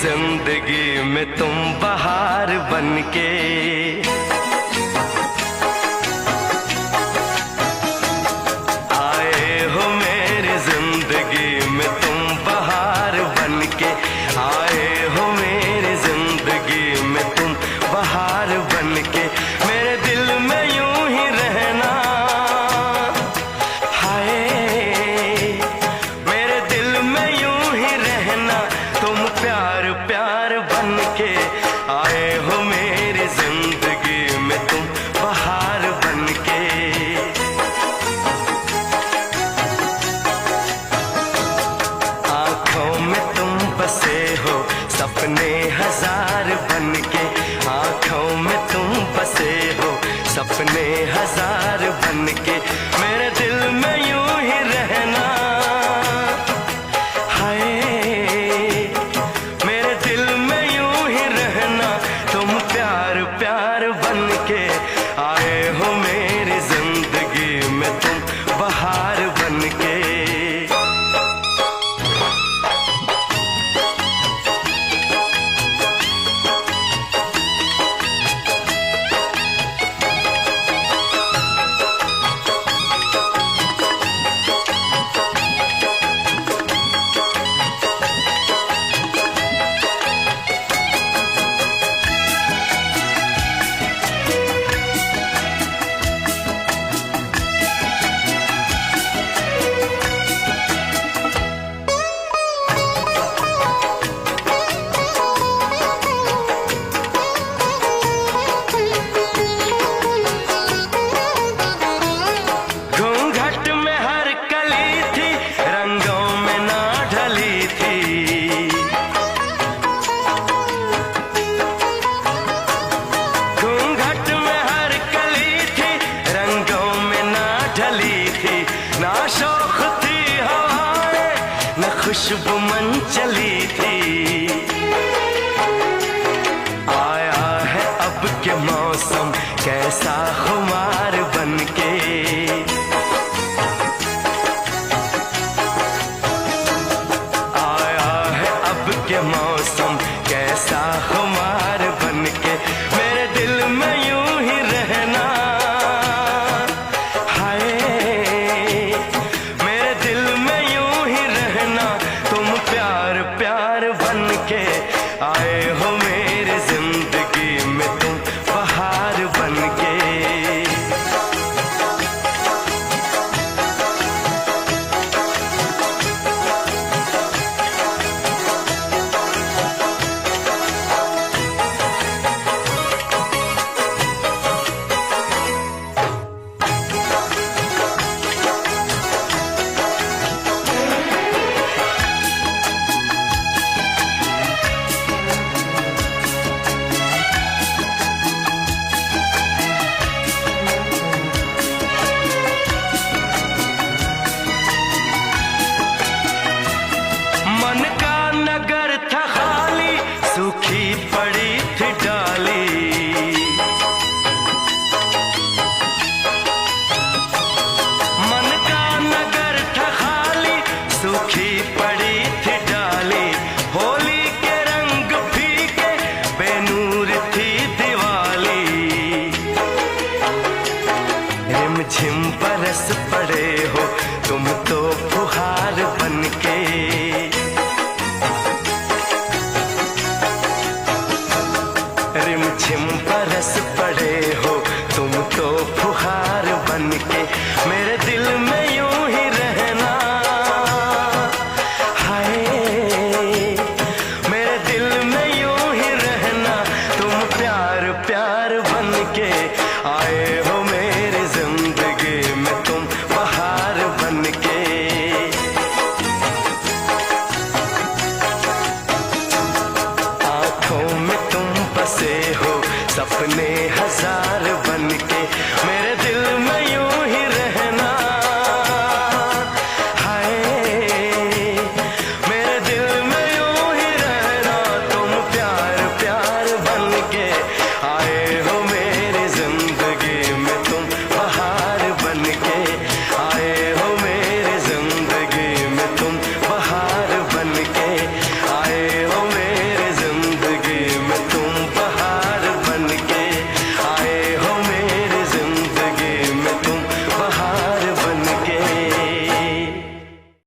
जिंदगी में तुम बहार बनके, आए हो मेरी जिंदगी में तुम बहार बनके, आए हो मेरी जिंदगी में तुम बहार बनके। मेरे दिल में यूं ही रहना, हाय मेरे दिल में यूं ही रहना, तुम प्यार प्यार बनके, आए हो मेरी जिंदगी में तुम बहार बनके। आंखों में तुम बसे हो सपने हजार बनके, आंखों में तुम बसे हो सपने हजार बनके। मेरे दिल में यूं ही रहना, हाय मेरे दिल में यूं ही रहना, तुम प्यार प्यार बनके, आए हो मेरी जिंदगी में तुम बहार बनके। ना शौक थी हवाएं न खुशबू मन चली थी, आया है अब के मौसम कैसा खुमार बनके, आया है अब के मौसम कैसा खुमार बनके। मेरे दिल में यूं ही रहना, प्यार बनके, आए हो मेरी जिंदगी में तुम बहार बनके। मन का नगर था खाली, सूखी पड़ी थी डाली, मन का नगर था खाली, सूखी पड़ी थी डाली। होली के रंग फीके बेनूर थी दिवाली, रिमझिम बरस पड़े हो तुम तो फुहार बनके, रिमझिम बरस पड़े हो तुम तो फुहार बनके। मेरे दिल में यूं ही रहना, हाय मेरे दिल में यूं ही रहना, तुम प्यार प्यार बन के आए